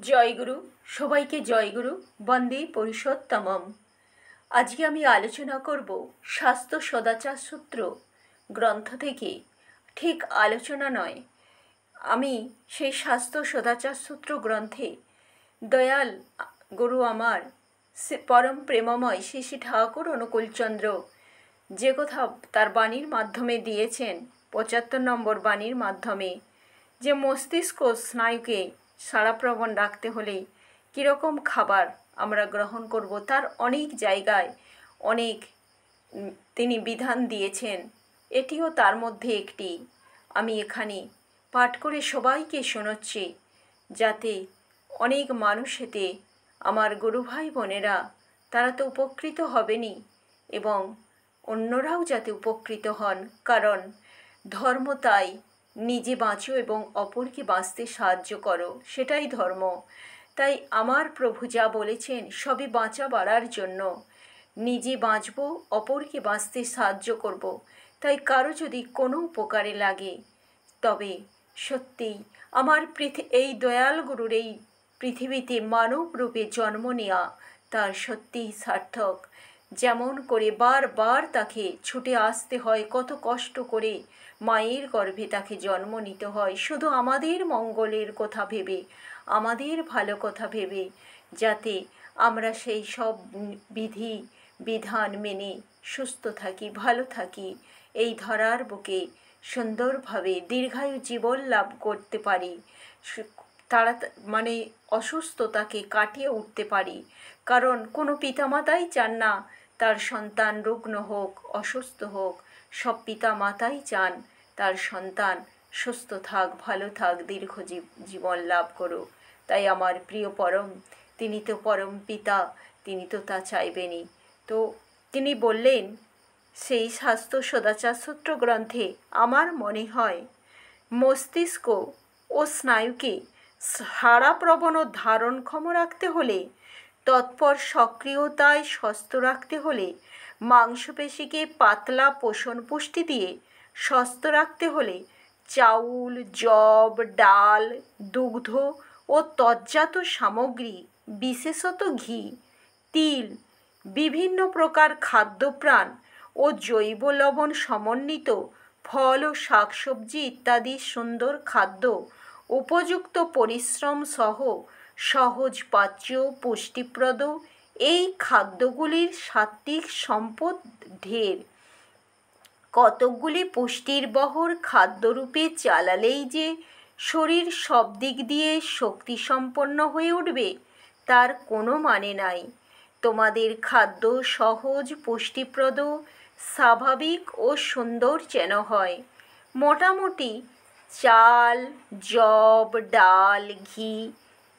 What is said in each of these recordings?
জয়গুরু, সবাইকে জয়গুরু, বন্দে পুরুষোত্তমম। আজকে আমি আলোচনা করব স্বাস্থ্য সদাচার সূত্র গ্রন্থ থেকে। ঠিক আলোচনা নয়, আমি সেই স্বাস্থ্য সদাচার সূত্র গ্রন্থে দয়াল গুরু আমার পরম প্রেমময় শ্রী শ্রী ঠাকুর অনুকূলচন্দ্র যে কথা তার বাণীর মাধ্যমে দিয়েছেন, ৭৫ নম্বর বাণীর মাধ্যমে, যে মস্তিষ্ক স্নায়ুকে সাড়াপ্রবণ রাখতে হলে কীরকম খাবার আমরা গ্রহণ করব, তার অনেক জায়গায় অনেক তিনি বিধান দিয়েছেন। এটিও তার মধ্যে একটি। আমি এখানে পাঠ করে সবাইকে শোনাচ্ছি, যাতে অনেক মানুষ এতে, আমার গুরু ভাই বোনেরা, তারা তো উপকৃত হবেনই এবং অন্যরাও যাতে উপকৃত হন। কারণ ধর্ম তাই, নিজে বাঁচো এবং অপরকে বাঁচতে সাহায্য করো, সেটাই ধর্ম। তাই আমার প্রভু যা বলেছেন সবই বাঁচা বাড়ার জন্য। নিজে বাঁচব, অপরকে বাঁচতে সাহায্য করব। তাই কারো যদি কোনো উপকারে লাগে, তবে সত্যিই আমার এই দয়াল গুরুর এই পৃথিবীতে মানব রূপে জন্ম নেওয়া তার সত্যিই সার্থক। যেমন করে বারবার তাকে ছুটে আসতে হয়, কত কষ্ট করে মায়ের গর্ভে তাকে জন্ম নিতে হয়, শুধু আমাদের মঙ্গলের কথা ভেবে, আমাদের ভালো কথা ভেবে, যাতে আমরা সেই সব বিধি বিধান মেনে সুস্থ থাকি, ভালো থাকি, এই ধরার বুকে সুন্দরভাবে দীর্ঘায়ু জীবন লাভ করতে পারি, তারা মানে অসুস্থতাকে কাটিয়ে উঠতে পারি। কারণ কোনো পিতামাতাই চান না তার সন্তান রুগ্ন হোক, অসুস্থ হোক। সব পিতামাতাই চান তার সন্তান সুস্থ থাক, ভালো থাক, দীর্ঘ জীবন লাভ করুক। তাই আমার প্রিয় পরম, তিনি তো পরম পিতা, তিনি তো তা চাইবেনই। তো তিনি বললেন সেই স্বাস্থ্য সদাচার সূত্র গ্রন্থে, আমার মনে হয় মস্তিষ্ক ও স্নায়ুকে সাড়াপ্রবণ ও ধারণক্ষম রাখতে হলে, তৎপর সক্রিয়তায় সুস্থ রাখতে হলে, মাংসপেশিকে পাতলা পোষণ পুষ্টি দিয়ে সুস্থ রাখতে হলে, চাউল, যব, ডাল, দুগ্ধ ও তৎজাত সামগ্রী, বিশেষত ঘি, তিল, বিভিন্ন প্রকার খাদ্যপ্রাণ ও জৈব লবণ সমন্বিত ফল ও শাকসবজি ইত্যাদি সুন্দর খাদ্য, উপযুক্ত পরিশ্রম সহ সহজ পাচ্য, পুষ্টিপ্রদ এই খাদ্যগুলির সাত্ত্বিক সম্পদ ঢের। কতকগুলি পুষ্টির বহর খাদ্যরূপে চালালেই যে শরীর সব দিক দিয়ে শক্তিসম্পন্ন হয়ে উঠবে, তার কোনো মানে নাই। তোমাদের খাদ্য সহজ, পুষ্টিপ্রদ, স্বাভাবিক ও সুন্দর যেন হয়। মোটামুটি চাল, যব, ডাল, ঘি,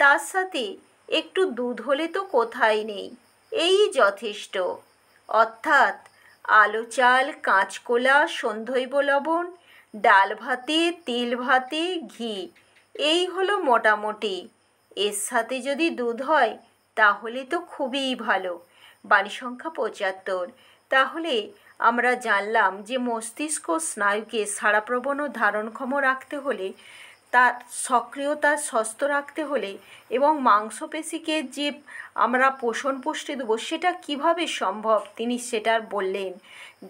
তার সাথে একটু দুধ হলে তো কোথায় নেই, এই যথেষ্ট। অর্থাৎ আলো, চাল, কাঁচকলা, সন্ধৈব লবণ, ডাল ভাতে, তিল ভাতে, ঘি, এই হলো মোটামুটি। এর সাথে যদি দুধ হয় তাহলে তো খুবই ভালো। বাণী সংখ্যা ৭৫। তাহলে আমরা জানলাম যে মস্তিষ্ক স্নায়ুকে সাড়াপ্রবণ ও ধারণক্ষম রাখতে হলে, তার সক্রিয়তা সুস্থ রাখতে হলে এবং মাংসপেশিকে যে আমরা পোষণ পুষ্টি দেবো, সেটা কিভাবে সম্ভব তিনি সেটা বললেন।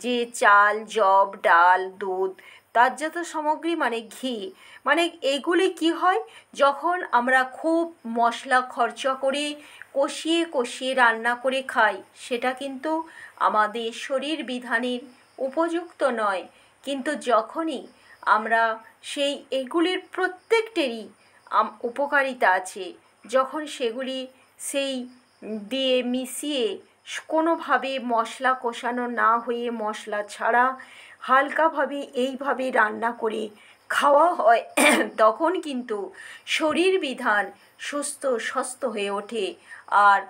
যে চাল, যব, ডাল, দুধ, তারজাত সামগ্রী মানে ঘি, মানে এগুলি কি হয়, যখন আমরা খুব মশলা খরচা করে কষিয়ে কষিয়ে রান্না করে খাই, সেটা কিন্তু আমাদের শরীর বিধানের উপযুক্ত নয়। কিন্তু যখনই আমরা সেই এগুলির প্রত্যেকটেরই উপকারিতা আছে, যখন সেগুলি সেই দিয়ে মিশিয়ে কোনোভাবে মশলা কষানো না হয়ে মশলা ছাড়া হালকাভাবে এইভাবে রান্না করে খাওয়া হয়, তখন কিন্তু শরীর বিধান সুস্থ স্বাস্থ্য হয়ে ওঠে। আর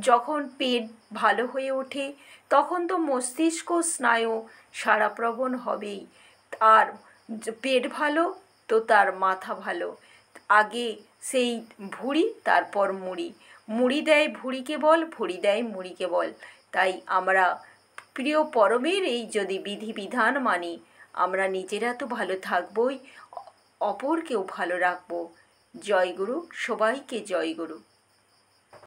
যখন পেট ভালো হয়ে ওঠে, তখন তো মস্তিষ্ক স্নায়ু সাড়াপ্রবণ হবেই। আর পেট ভালো তো তার মাথা ভালো। আগে সেই ভুঁড়ি, তারপর মুড়ি, মুড়ি দেয় ভুঁড়িকে বল, ভুঁড়ি দেয় মুড়িকে বল। তাই আমরা প্রিয় পরমের এই যদি বিধিবিধান মানি, আমরা নিজেরা তো ভালো থাকবই, অপরকেও ভালো রাখবো। জয়গুরু, সবাইকে জয়গুরু।